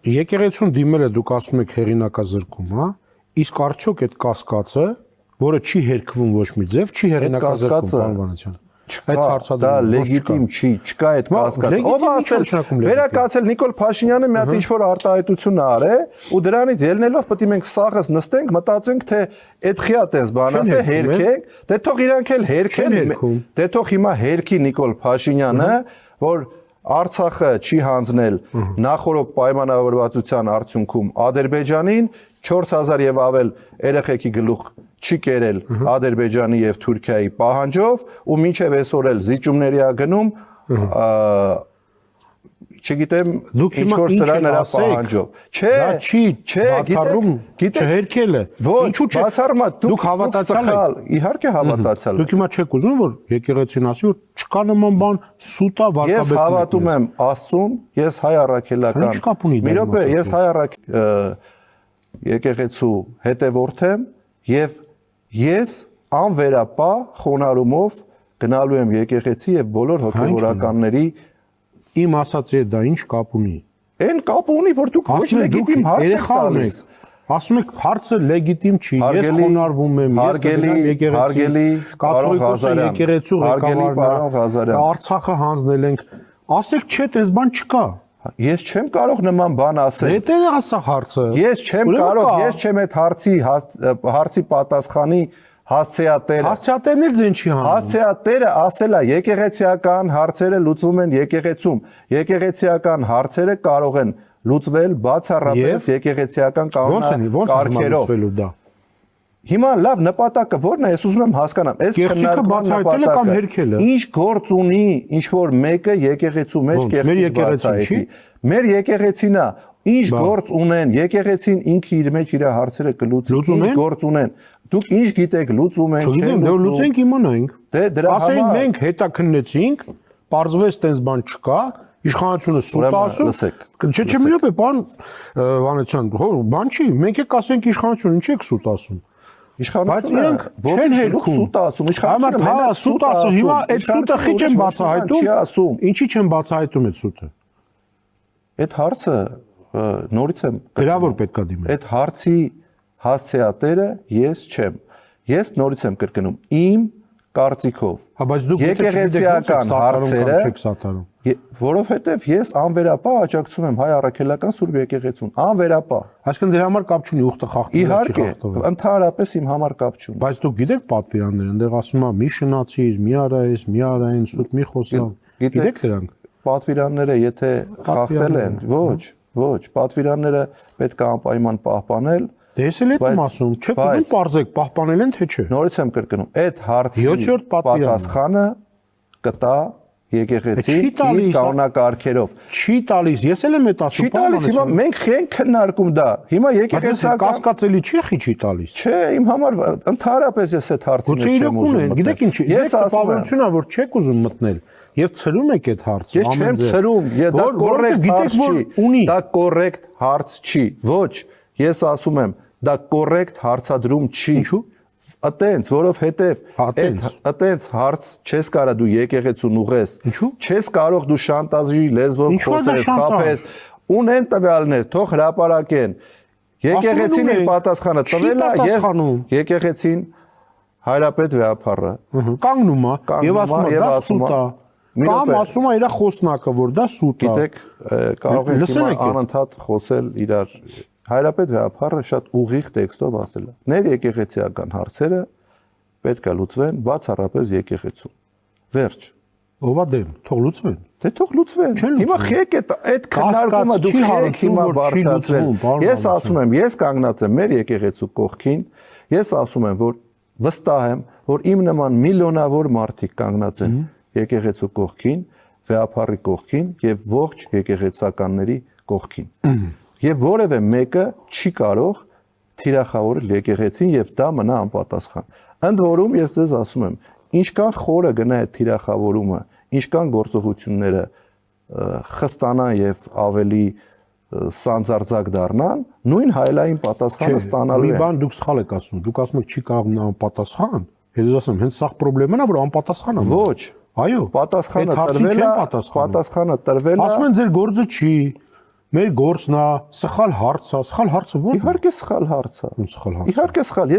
Եկեղեցուն դիմել է դուք ասում եք հերինակազրկում, հա։ Իսկ արդյոք այդ կասկածը, որը չի հերքվում ոչ մի ձև, չի հերինակազրկում, պարոն Վանեցյան։ Այդ հարցադրումը դա լեգիտիմ չի, չկա այդ կասկածը։ Ով ասել, վերակացել Նիկոլ Փաշինյանը մի հատ ինչ-որ արտահայտություն արել, ու դրանից ելնելով պետք է մենք սաղս նստենք, մտածենք, թե այդ խիա տես բանաս է հերքենք, դե թող իրանք էլ հերքեն, դե թող հիմա հերքի Նիկոլ Փաշինյանը, որ Արցախը չի հանձնել նախորդ պայմանավորվածության արդյունքում Ադրբեջանին 4000 եւ ավել երեխեքի գլուխ չի կերել Ադրբեջանի եւ Թուրքիայի պահանջով ու մինչեւ այսօր էլ զիջումների ա գնում չգիտեմ ինչ որ սրա նրա պահանջով չէ բացառում չհերքել է ինչու՞ չէ բացառում դուք հավատացալ եք իհարկե հավատացալ դուք հիմա չեք ուզում որ եկեղեցին ասի որ չկա նման բան սուտա վարկաբետ ես հավատում եմ Աստծուն ես հայ առաքելական մի րոպե ես հայ եկեղեցու հետևորդ եմ եւ ես անվերապահ խոնարհումով գնալու եմ եկեղեցի եւ բոլոր հոգեվորականների իմ ասածի դա ինչ կապ ունի այն կապ ունի որ դուք ոչ լեգիտիմ հարց եք տալիս ասում եք հարցը լեգիտիմ չի ես խոնարհվում եմ ես հարգելի պարոն Ղազարյան եկեղեցու ղեկավարն Արցախը հանձնել ենք ասեք չէ դες բան չկա Ես չեմ կարող նման բան ասել։ Դե ասա հարցը։ Ես չեմ կարող, ես չեմ այդ հարցի պատասխանի հասցեատերը։ Հասցեատերն էլ ձեն չի հանում։ Հասցեատերը ասել է եկեղեցիական հարցերը լուծվում են եկեղեցում։ Եկեղեցիական հարցերը կարող են լուծվել բացառապես եկեղեցիական կարգերով։ Հիմա լավ նպատակը ո՞րն է, ես ուզում եմ հասկանամ, այս քննարկման նպատակը ինչ գործ ունի, ինչ որ մեկը եկեղեցու մեջ կեղծի։ Մեր եկեղեցին է, ինչ գործ ունեն, եկեղեցին ինքը իր մեջ իր հարցերը կլուծի, ինչ գործ ունեն։ Դուք ինչ գիտեք, լուծում են, չգիտեմ, դե լուծենք իմանայինք։ Դե դրա համար ասենք մենք հետաքննեցինք, պարզվեց տենց բան չկա, իշխանությունը սուտ ասում։ Չէ, մի րոպե, պարոն Վանեցյան, բան չի, մենք եք ասենք իշխանությունը, ինչ եք սուտ ասում։ Իշխանությունը չեն հերքում սուտ ասում, իշխանությունը մենակ սուտ ասում, հիմա այդ սուտը խիչ են բացահայտում, ինչի չեն բացահայտում այդ սուտը։ Այդ հարցը նորից եմ գրավոր պետքա դիմել։ Այդ հարցի հասցեատերը ես չեմ։ Ես նորից եմ կրկնում, իմ կարծիքով։ Հա, բայց դուք եկեղեցիական հարցերը, որովհետև ես անվերապահ աջակցում եմ հայ առաքելական Սուրբ եկեղեցուն, անվերապահ։ Այսինքն ձեր համար կապ չունի ուխտը խախտվում է, չի խախտվում։ Իհարկե, ընդհանրապես իմ համար կապ չունի։ Բայց դուք գիտեք պատվիրանները, այնտեղ ասում է՝ մի շնացիր, մի արայես, մի արային սուտ, մի խոսալ։ Գիտեք դրանք։ Պատվիրանները եթե խախտել են, ոչ, պատվիրանները պետք է անպայման պահպանել։ Դե ես էլ եմ ասում, չեք ուզում պարզեք, պահպանել են թե չէ։ Նորից եմ կրկնում, այդ հարցի պատասխանը կտա եկեղեցին իր կանոնակարգերով։ Չի տալիս, ես էլ եմ այդ ասում։ Չի տալիս, հիմա մենք չենք քննարկում դա։ Հիմա եկեղեցական կասկածելի չի չի տալիս։ Չէ, իմ համար ընդհանրապես ես այդ հարցի մեջ չեմ ուզում։ Գիտեք ինչ, ես տպավորությունն է, որ չեք ուզում մտնել։ Եվ ցրում եք այդ հարցը։ Ես չեմ ցրում, դա կոռեկտ հարց չի։ Դա կոռեկտ հարց չի։ Ոչ, ես ասում եմ դա կոռեկտ հարցադրում չի։ Ինչու՞։ Այտենց, որովհետև այտենց հարց չես կարող դու եկեղեցուն ուղես։ Ինչու՞։ Չես կարող դու շանտաժի լեզվով խոսես, խաբես։ Ունեն տվյալներ, թող հրապարակեն։ Եկեղեցին իր պատասխանը տվել է, ես եկեղեցին հայրապետ վեհապարը կանգնում է եւ ասում է դա սուտ է։ Կամ ասում է իր խոսնակը, որ դա սուտ է։ Գիտեք, կարող եք հիմա անընդհատ խոսել իրար Հայրապետ վեհապարը շատ ուղիղ տեքստով ասել է. Ներ եկեղեցիական հարցերը պետք է լուծվեն բացառապես եկեղեցում։ Վերջ։ Ո՞վ է դեմ, թող լուծվեն։ Դե թող լուծվեն։ Հիմա խեք այդ քննարկումը դուք եք հիմա բարձրացրել։ Ես ասում եմ, ես կանգնած եմ մեր եկեղեցու կողքին, ես ասում եմ, որ վստահ եմ, որ իմ նման միլիոնավոր մարդիկ կանգնած են եկեղեցու կողքին, վեհապարի կողքին եւ ողջ եկեղեցականների կողքին։ Եվ որևէ մեկը չի կարող թիրախավորել եկեղեցին եւ դա մնա անպատասխան։ Ընդ որում ես ձեզ ասում եմ, ինչքան խորը գնա այդ թիրախավորումը, ինչքան գործողությունները խստանան եւ ավելի սանձարձակ դառնան, նույն հայլային պատասխանը ստանալու են։ Մի բան դուք սխալ եք ասում, դուք ասում եք չի կարող մնալ անպատասխան։ Ես ասում եմ, հենց սա խնդրեմն է, որ անպատասխան է։ Ոչ, այո, պատասխանը տրվել է, պատասխանը տրվել է։ Ասում են ձեր գործը չի։ մեր գործն է, սխալ հարց է, սխալ հարցը ո՞ր։ Իհարկե սխալ հարց է։ Սխալ հարց։ Իհարկե սխալ, ես